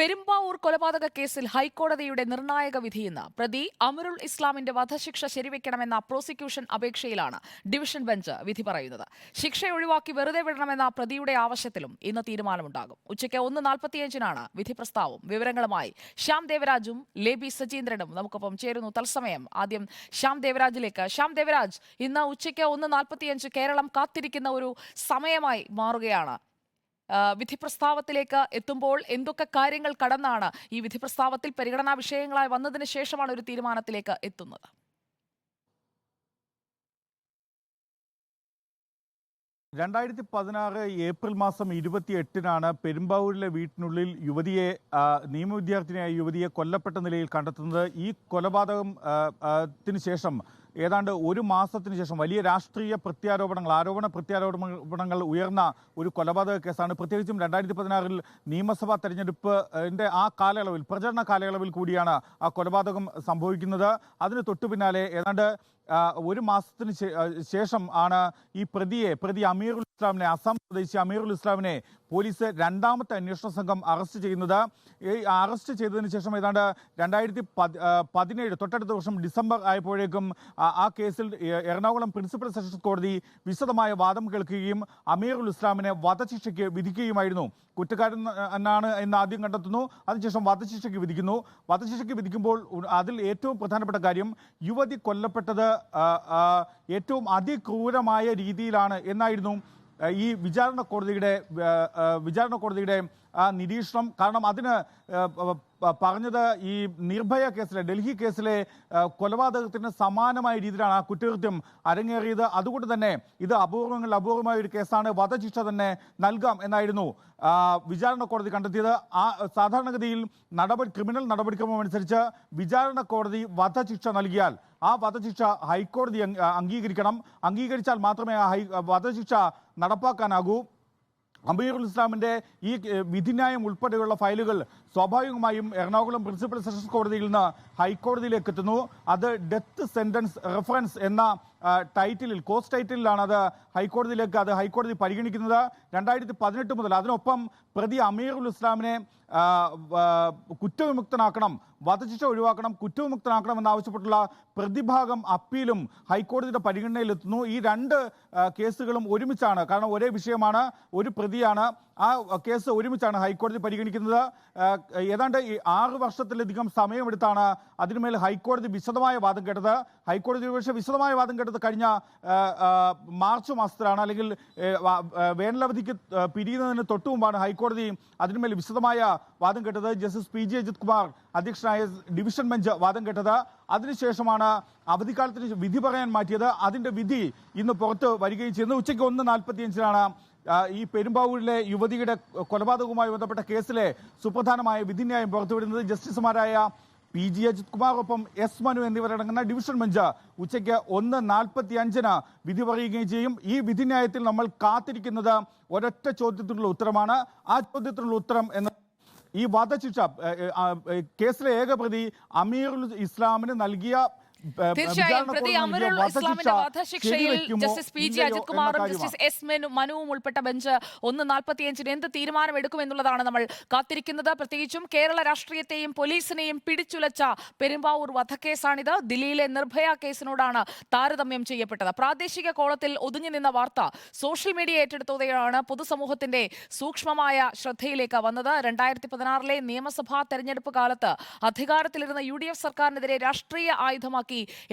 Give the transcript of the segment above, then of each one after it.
പെരുമ്പാവൂർ കൊലപാതക കേസിൽ ഹൈക്കോടതിയുടെ നിർണായക വിധിയിന്ന് പ്രതി അമരുൾ ഇസ്ലാമിന്റെ വധശിക്ഷ ശരിവെക്കണമെന്ന പ്രോസിക്യൂഷൻ അപേക്ഷയിലാണ് ഡിവിഷൻ ബെഞ്ച് വിധി പറയുന്നത്. ശിക്ഷ ഒഴിവാക്കി വെറുതെ വിടണമെന്ന പ്രതിയുടെ ആവശ്യത്തിലും ഇന്ന് തീരുമാനമുണ്ടാകും. ഉച്ചയ്ക്ക് 1:45-നാണ് വിധി പ്രസ്താവം. വിവരങ്ങളുമായി ശ്യാം ദേവരാജും ലേബി സജീന്ദ്രനും നമുക്കൊപ്പം ചേരുന്നു തത്സമയം. ആദ്യം ശ്യാം ദേവരാജിലേക്ക്. ശ്യാം ദേവരാജ്, ഇന്ന് ഉച്ചയ്ക്ക് 1:45 കേരളം കാത്തിരിക്കുന്ന ഒരു സമയമായി മാറുകയാണ്. വിധി പ്രസ്താവത്തിലേക്ക് എത്തുമ്പോൾ എന്തൊക്കെ കാര്യങ്ങൾ കടന്നാണ് ഈ വിധി പ്രസ്താവത്തിൽ പരിഗണനാ വിഷയങ്ങളായി വന്നതിന് ശേഷമാണ് ഒരു തീരുമാനത്തിലേക്ക് എത്തുന്നത്? ഏപ്രിൽ മാസം 28-നാണ് പെരുമ്പാവൂരിലെ വീട്ടിനുള്ളിൽ നിയമവിദ്യാർത്ഥിനിയായ യുവതിയെ കൊല്ലപ്പെട്ട നിലയിൽ കണ്ടെത്തുന്നത്. ഈ കൊലപാതകത്തിന് ശേഷം ഏതാണ്ട് ഒരു മാസത്തിന് ശേഷം വലിയ രാഷ്ട്രീയ ആരോപണ പ്രത്യാരോപണങ്ങൾ ഉയർന്ന ഒരു കൊലപാതക കേസാണ്. പ്രത്യേകിച്ചും 2016 നിയമസഭാ തെരഞ്ഞെടുപ്പിന്റെ ആ കാലയളവിൽ, പ്രചരണ കാലയളവിൽ കൂടിയാണ് ആ കൊലപാതകം സംഭവിക്കുന്നത്. അതിന് തൊട്ടു പിന്നാലെ ഏതാണ്ട് ഒരു മാസത്തിന് ശേഷം ആണ് ഈ പ്രതി അമീറുൽ ഇസ്ലാമിനെ, അസം സ്വദേശി അമീറുൽ ഇസ്ലാമിനെ പോലീസ് രണ്ടാമത്തെ അന്വേഷണ സംഘം അറസ്റ്റ് ചെയ്യുന്നത്. ഈ അറസ്റ്റ് ചെയ്തതിന് ശേഷം ഏതാണ്ട് 2017 തൊട്ടടുത്ത വർഷം ഡിസംബർ ആയപ്പോഴേക്കും ആ കേസിൽ എറണാകുളം പ്രിൻസിപ്പൽ സെഷൻസ് കോടതി വിശദമായ വാദം കേൾക്കുകയും അമീറുൽ ഇസ്ലാമിനെ വധശിക്ഷയ്ക്ക് വിധിക്കുകയുമായിരുന്നു. കുറ്റക്കാരൻ എന്നാണ് എന്ന് ആദ്യം കണ്ടെത്തുന്നു, അതിനുശേഷം വധശിക്ഷയ്ക്ക് വിധിക്കുന്നു. വധശിക്ഷയ്ക്ക് വിധിക്കുമ്പോൾ അതിൽ ഏറ്റവും പ്രധാനപ്പെട്ട കാര്യം യുവതി കൊല്ലപ്പെട്ടത് ഏറ്റവും അതിക്രൂരമായ രീതിയിലാണ് എന്നായിരുന്നു ഈ വിചാരണ കോടതിയുടെ നിരീക്ഷണം. കാരണം അതിന് പറഞ്ഞത് ഈ നിർഭയ കേസിലെ, ഡൽഹി കേസിലെ കൊലപാതകത്തിന് സമാനമായ രീതിയിലാണ് ആ കുറ്റകൃത്യം അരങ്ങേറിയത്. അതുകൊണ്ട് തന്നെ ഇത് അപൂർവമായ ഒരു കേസാണ്, വധശിക്ഷ തന്നെ നൽകാം എന്നായിരുന്നു വിചാരണ കോടതി കണ്ടെത്തിയത്. ആ സാധാരണഗതിയിൽ ക്രിമിനൽ നടപടിക്രമം അനുസരിച്ച് വിചാരണ കോടതി വധശിക്ഷ നൽകിയാൽ ആ വധശിക്ഷ ഹൈക്കോടതി അംഗീകരിച്ചാൽ മാത്രമേ ആ വധശിക്ഷ നടപ്പാക്കാനാകൂ. അമീറുൽ ഇസ്ലാമിന്റെ ഈ വിധിന്യായം ഉൾപ്പെടെയുള്ള ഫയലുകൾ സ്വാഭാവികമായും എറണാകുളം പ്രിൻസിപ്പൽ സെഷൻസ് കോടതിയിൽ നിന്ന് ഹൈക്കോടതിയിലേക്ക് എത്തുന്നു. അത് ഡെത്ത് സെന്റൻസ് റെഫറൻസ് എന്ന കോസ്റ്റ് ടൈറ്റിലാണ് അത് ഹൈക്കോടതി പരിഗണിക്കുന്നത്. 2018 മുതൽ അതിനൊപ്പം പ്രതി അമീറുൽ ഇസ്ലാമിനെ കുറ്റവിമുക്തനാക്കണം, വധശിക്ഷ ഒഴിവാക്കണം, കുറ്റവിമുക്തനാക്കണം എന്നാവശ്യപ്പെട്ടുള്ള പ്രതിഭാഗം അപ്പീലും ഹൈക്കോടതിയുടെ പരിഗണനയിലെത്തുന്നു. ഈ രണ്ട് കേസുകളും ഒരുമിച്ചാണ്, കാരണം ഒരേ വിഷയമാണ്, ഒരു പ്രതിയാണ്. ആ കേസ് ഒരുമിച്ചാണ് ഹൈക്കോടതി പരിഗണിക്കുന്നത്. ഏതാണ്ട് 6 വർഷത്തിലധികം സമയമെടുത്താണ് അതിനുമേൽ ഹൈക്കോടതി വിശദമായ വാദം കേട്ടത്. ഹൈക്കോടതി ഒരുപക്ഷെ വിശദമായ വാദം കേട്ടത് കഴിഞ്ഞ മാർച്ച് മാസത്തിലാണ്, അല്ലെങ്കിൽ വേനലവധിക്ക് പിരിയുന്നതിന് തൊട്ടു മുമ്പാണ് ഹൈക്കോടതി അതിനുമേൽ വിശദമായ വാദം കേട്ടത്. ജസ്റ്റിസ് PG അജിത് കുമാർ അധ്യക്ഷനായ ഡിവിഷൻ ബെഞ്ച് വാദം കേട്ടത്. അതിനുശേഷമാണ് അവധിക്കാലത്തിന് വിധി പറയാൻ മാറ്റിയത്. അതിന്റെ വിധി ഇന്ന് പുറത്ത് വരികയും ചെയ്യുന്നു. ഉച്ചയ്ക്ക് 1:45-നാണ് ഈ പെരുമ്പാവൂരിലെ യുവതിയുടെ കൊലപാതകവുമായി ബന്ധപ്പെട്ട കേസിലെ സുപ്രധാനമായ വിധിന്യായം പുറത്തുവിടുന്നത്. ജസ്റ്റിസുമാരായ PG അജിത് കുമാർ ഒപ്പം S മനു എന്നിവരടങ്ങുന്ന ഡിവിഷൻ ബെഞ്ച് ഉച്ചയ്ക്ക് 1:45-ന് വിധി പറയുകയും ചെയ്യും. ഈ വിധിന്യായത്തിൽ നമ്മൾ കാത്തിരിക്കുന്നത് ഒരൊറ്റ ചോദ്യത്തിനുള്ള ഉത്തരമാണ്. ആ ചോദ്യത്തിനുള്ള ഉത്തരം എന്ന ഈ വധശിക്ഷ കേസിലെ ഏക പ്രതി അമീറുൽ ഇസ്ലാമിന് നൽകിയ തീർച്ചയായും പ്രതി അമരുൾ ഇസ്ലാമിന്റെ വധശിക്ഷയിൽ ജസ്റ്റിസ് PG അജിത് കുമാറും ജസ്റ്റിസ് S മനുവും ഉൾപ്പെട്ട ബെഞ്ച് 1:45-ന് എന്ത് തീരുമാനമെടുക്കുമെന്നുള്ളതാണ് നമ്മൾ കാത്തിരിക്കുന്നത്. പ്രത്യേകിച്ചും കേരള രാഷ്ട്രീയത്തെയും പോലീസിനെയും പിടിച്ചുലച്ച പെരുമ്പാവൂർ വധക്കേസാണിത്. ദില്ലിയിലെ നിർഭയ കേസിനോടാണ് താരതമ്യം ചെയ്യപ്പെട്ടത്. പ്രാദേശിക കോളത്തിൽ ഒതുങ്ങി നിന്ന വാർത്ത സോഷ്യൽ മീഡിയ ഏറ്റെടുത്തതോടെയാണ് പൊതുസമൂഹത്തിന്റെ സൂക്ഷ്മമായ ശ്രദ്ധയിലേക്ക് വന്നത്. 2016 നിയമസഭാ തെരഞ്ഞെടുപ്പ് കാലത്ത് അധികാരത്തിലിരുന്ന UDF സർക്കാരിനെതിരെ രാഷ്ട്രീയ ആയുധമാക്കി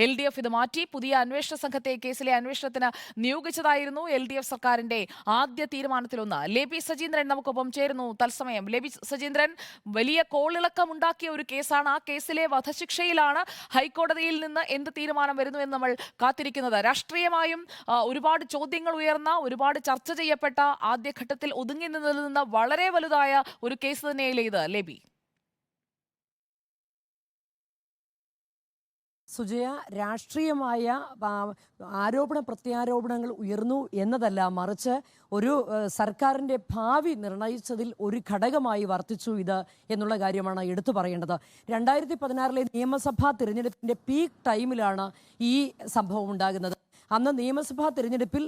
LDF ഇത് മാറ്റി. പുതിയ അന്വേഷണ സംഘത്തെ കേസിലെ അന്വേഷണത്തിന് നിയോഗിച്ചതായിരുന്നു LDF സർക്കാരിന്റെ ആദ്യ തീരുമാനത്തിലൊന്ന്. ലേബി സജീന്ദ്രൻ നമുക്കൊപ്പം ചേരുന്നു തത്സമയം. ലേബി സജീന്ദ്രൻ, വലിയ കോളിളക്കമുണ്ടാക്കിയ ഒരു കേസാണ്. ആ കേസിലെ വധശിക്ഷയിലാണ് ഹൈക്കോടതിയിൽ നിന്ന് എന്ത് തീരുമാനം വരുന്നു എന്ന് നമ്മൾ കാത്തിരിക്കുന്നത്. രാഷ്ട്രീയമായും ഒരുപാട് ചോദ്യങ്ങൾ ഉയർന്ന, ഒരുപാട് ചർച്ച ചെയ്യപ്പെട്ട, ആദ്യഘട്ടത്തിൽ ഒതുങ്ങി നിന്നതിൽ നിന്ന് വളരെ വലുതായ ഒരു കേസ് തന്നെയല്ലേ ഇത് ലേബി? സുജയ, രാഷ്ട്രീയമായ ആരോപണ പ്രത്യാരോപണങ്ങൾ ഉയർന്നു എന്നതല്ല, മറിച്ച് ഒരു സർക്കാരിൻ്റെ ഭാവി നിർണയിച്ചതിൽ ഒരു ഘടകമായി വർത്തിച്ചു ഇത് എന്നുള്ള കാര്യമാണ് എടുത്തു പറയേണ്ടത്. 2016 നിയമസഭാ തിരഞ്ഞെടുപ്പിൻ്റെ പീക്ക് ടൈമിലാണ് ഈ സംഭവം ഉണ്ടാകുന്നത്. അന്ന് നിയമസഭാ തിരഞ്ഞെടുപ്പിൽ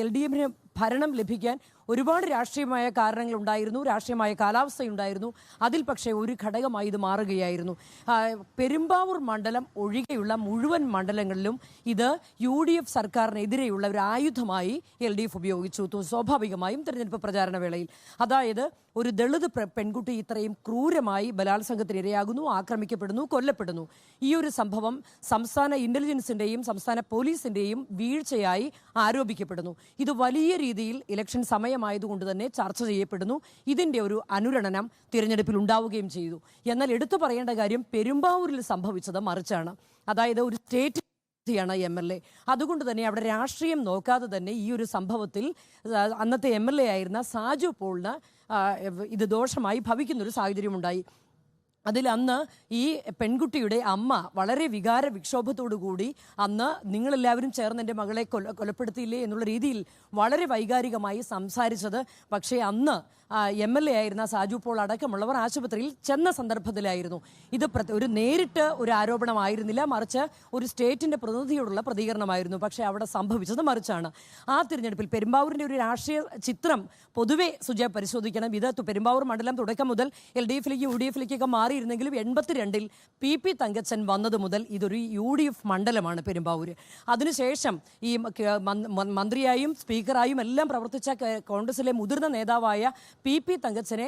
LDFന് ഭരണം ലഭിക്കാൻ ഒരുപാട് രാഷ്ട്രീയമായ കാരണങ്ങൾ ഉണ്ടായിരുന്നു, രാഷ്ട്രീയമായ കാലാവസ്ഥയുണ്ടായിരുന്നു. അതിൽ പക്ഷേ ഒരു ഘടകമായി ഇത് മാറുകയായിരുന്നു. പെരുമ്പാവൂർ മണ്ഡലം ഒഴികെയുള്ള മുഴുവൻ മണ്ഡലങ്ങളിലും ഇത് UDF സർക്കാരിനെതിരെയുള്ള ഒരു ആയുധമായി LDF ഉപയോഗിച്ചു. സ്വാഭാവികമായും തെരഞ്ഞെടുപ്പ് പ്രചാരണ വേളയിൽ, അതായത് ഒരു ദളിത് പെൺകുട്ടി ഇത്രയും ക്രൂരമായി ബലാത്സംഗത്തിന് ഇരയാകുന്നു, ആക്രമിക്കപ്പെടുന്നു, കൊല്ലപ്പെടുന്നു. ഈ ഒരു സംഭവം സംസ്ഥാന ഇന്റലിജൻസിന്റെയും സംസ്ഥാന പോലീസിന്റെയും വീഴ്ചയായി ആരോപിക്കപ്പെടുന്നു. ഇത് വലിയ രീതിയിൽ ഇലക്ഷൻ സമയമായതുകൊണ്ട് തന്നെ ചർച്ച ചെയ്യപ്പെടുന്നു. ഇതിന്റെ ഒരു അനുരണനം തിരഞ്ഞെടുപ്പിൽ ഉണ്ടാവുകയും ചെയ്തു. എന്നാൽ എടുത്തു പറയേണ്ട കാര്യം പെരുമ്പാവൂരിൽ സംഭവിച്ചത് മറിച്ചാണ്. അതായത് ഒരു സ്റ്റേറ്റ് ാണ് MLA. അതുകൊണ്ട് തന്നെ അവിടെ രാഷ്ട്രീയം നോക്കാതെ തന്നെ ഈ ഒരു സംഭവത്തിൽ അന്നത്തെ MLA ആയിരുന്ന സാജു പോളിന് ഇത് ദോഷമായി ഭവിക്കുന്നൊരു സാഹചര്യമുണ്ടായി. അതിൽ അന്ന് ഈ പെൺകുട്ടിയുടെ അമ്മ വളരെ വികാര വിക്ഷോഭത്തോടു കൂടി അന്ന് നിങ്ങളെല്ലാവരും ചേർന്ന് എൻ്റെ മകളെ കൊലപ്പെടുത്തിയില്ലേ എന്നുള്ള രീതിയിൽ വളരെ വൈകാരികമായി സംസാരിച്ചത്. പക്ഷേ അന്ന് MLA ആയിരുന്ന സാജു പോൾ അടക്കമുള്ളവർ ആശുപത്രിയിൽ ചെന്ന സന്ദർഭത്തിലായിരുന്നു. ഇത് ഒരു നേരിട്ട് ഒരു ആരോപണമായിരുന്നില്ല, മറിച്ച് ഒരു സ്റ്റേറ്റിന്റെ പ്രതിനിധിയോടുള്ള പ്രതികരണമായിരുന്നു. പക്ഷേ അവിടെ സംഭവിച്ചത് മറിച്ചാണ്. ആ തിരഞ്ഞെടുപ്പിൽ പെരുമ്പാവൂരിന്റെ ഒരു രാഷ്ട്രീയ ചിത്രം പൊതുവെ സുജയ പരിശോധിക്കണം. ഇത് പെരുമ്പാവൂർ മണ്ഡലം തുടക്കം മുതൽ LDFിലേക്ക് UDFിലേക്കൊക്കെ മാറിയിരുന്നെങ്കിലും 82-ൽ PP തങ്കച്ചൻ വന്നത് മുതൽ ഇതൊരു UDF മണ്ഡലമാണ് പെരുമ്പാവൂര്. അതിനുശേഷം ഈ മന്ത്രിയായും സ്പീക്കറായും എല്ലാം പ്രവർത്തിച്ച കോൺഗ്രസിലെ മുതിർന്ന നേതാവായ PP തങ്കച്ചനെ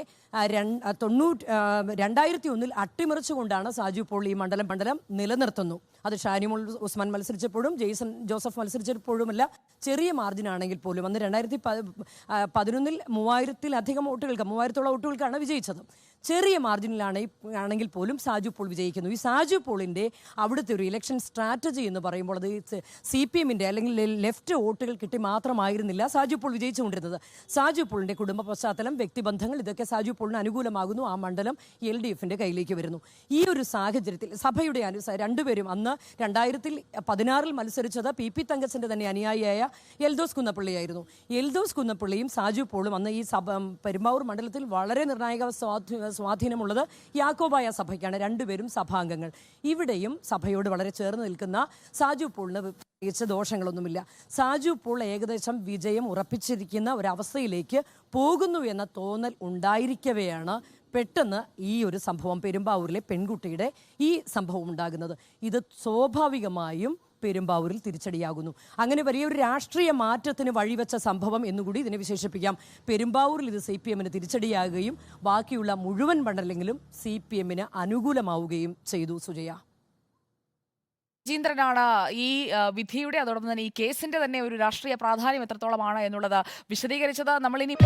2001-ൽ അട്ടിമറിച്ചുകൊണ്ടാണ് സാജു പോൾ ഈ മണ്ഡലം നിലനിർത്തുന്നു. അത് ഷാനിമോൾ ഉസ്മാൻ മത്സരിച്ചപ്പോഴും ജെയ്സൺ ജോസഫ് മത്സരിച്ചപ്പോഴുമല്ല ചെറിയ മാർജിനാണെങ്കിൽ പോലും അന്ന് 2011-ൽ 3000-ലധികം വോട്ടുകൾക്ക് 3000-ഓളം വോട്ടുകൾക്കാണ് വിജയിച്ചത്. ചെറിയ മാർജിനിലാണെങ്കിൽ പോലും സാജു പോൾ വിജയിക്കുന്നു. ഈ സാജു പോളിൻ്റെ അവിടുത്തെ ഒരു ഇലക്ഷൻ സ്ട്രാറ്റജി എന്ന് പറയുമ്പോൾ അത് CPMന്റെ അല്ലെങ്കിൽ ലെഫ്റ്റ് വോട്ടുകൾ കിട്ടി മാത്രമായിരുന്നില്ല സാജു പോൾ വിജയിച്ചുകൊണ്ടിരുന്നത്. സാജു പോളിൻ്റെ കുടുംബ പശ്ചാത്തലം, വ്യക്തിബന്ധങ്ങൾ, ഇതൊക്കെ സാജു പോളിന് അനുകൂലമാകുന്നു. ആ മണ്ഡലം LDFിന്റെ കയ്യിലേക്ക് വരുന്നു. ഈ ഒരു സാഹചര്യത്തിൽ സഭയുടെ രണ്ടുപേരും അന്ന് 2016-ൽ മത്സരിച്ചത് PP തങ്കച്ചന്റെ തന്നെ അനുയായിയായ എൽദോസ് കുന്നപ്പള്ളിയായിരുന്നു. എൽദോസ് കുന്നപ്പള്ളിയും സാജു പോളും അന്ന് ഈ പെരുമ്പാവൂർ മണ്ഡലത്തിൽ വളരെ നിർണായക സ്വാധീനമുള്ളത് യാക്കോബായ സഭയ്ക്കാണ്. രണ്ടുപേരും സഭാംഗങ്ങൾ. ഇവിടെയും സഭയോട് വളരെ ചേർന്ന് നിൽക്കുന്ന സാജു പോളിന് പ്രത്യേകിച്ച് ദോഷങ്ങളൊന്നുമില്ല. സാജു പോൾ ഏകദേശം വിജയം ഉറപ്പിച്ചിരിക്കുന്ന ഒരവസ്ഥയിലേക്ക് പോകുന്നു എന്ന തോന്നൽ ഉണ്ടായിരിക്കവെയാണ് പെട്ടെന്ന് ഈ ഒരു സംഭവം, പെരുമ്പാവൂരിലെ പെൺകുട്ടിയുടെ ഈ സംഭവം ഉണ്ടാകുന്നത്. ഇത് സ്വാഭാവികമായും പെരുമ്പാവൂരിൽ തിരിച്ചടിയാകുന്നു. അങ്ങനെ വലിയൊരു രാഷ്ട്രീയ മാറ്റത്തിന് വഴിവെച്ച സംഭവം എന്നുകൂടി ഇതിനെ വിശേഷിപ്പിക്കാം. പെരുമ്പാവൂരിൽ ഇത് CPMന് തിരിച്ചടിയാകുകയും ബാക്കിയുള്ള മുഴുവൻ മണ്ഡലങ്ങളിലും CPMന് അനുകൂലമാവുകയും ചെയ്തു. സുജയ, ജീന്ദ്രനാണ് ഈ വിധിയുടെ അതോടൊപ്പം തന്നെ ഈ കേസിന്റെ തന്നെ ഒരു രാഷ്ട്രീയ പ്രാധാന്യം എത്രത്തോളമാണ് എന്നുള്ളത് വിശദീകരിച്ചത്. നമ്മളിനി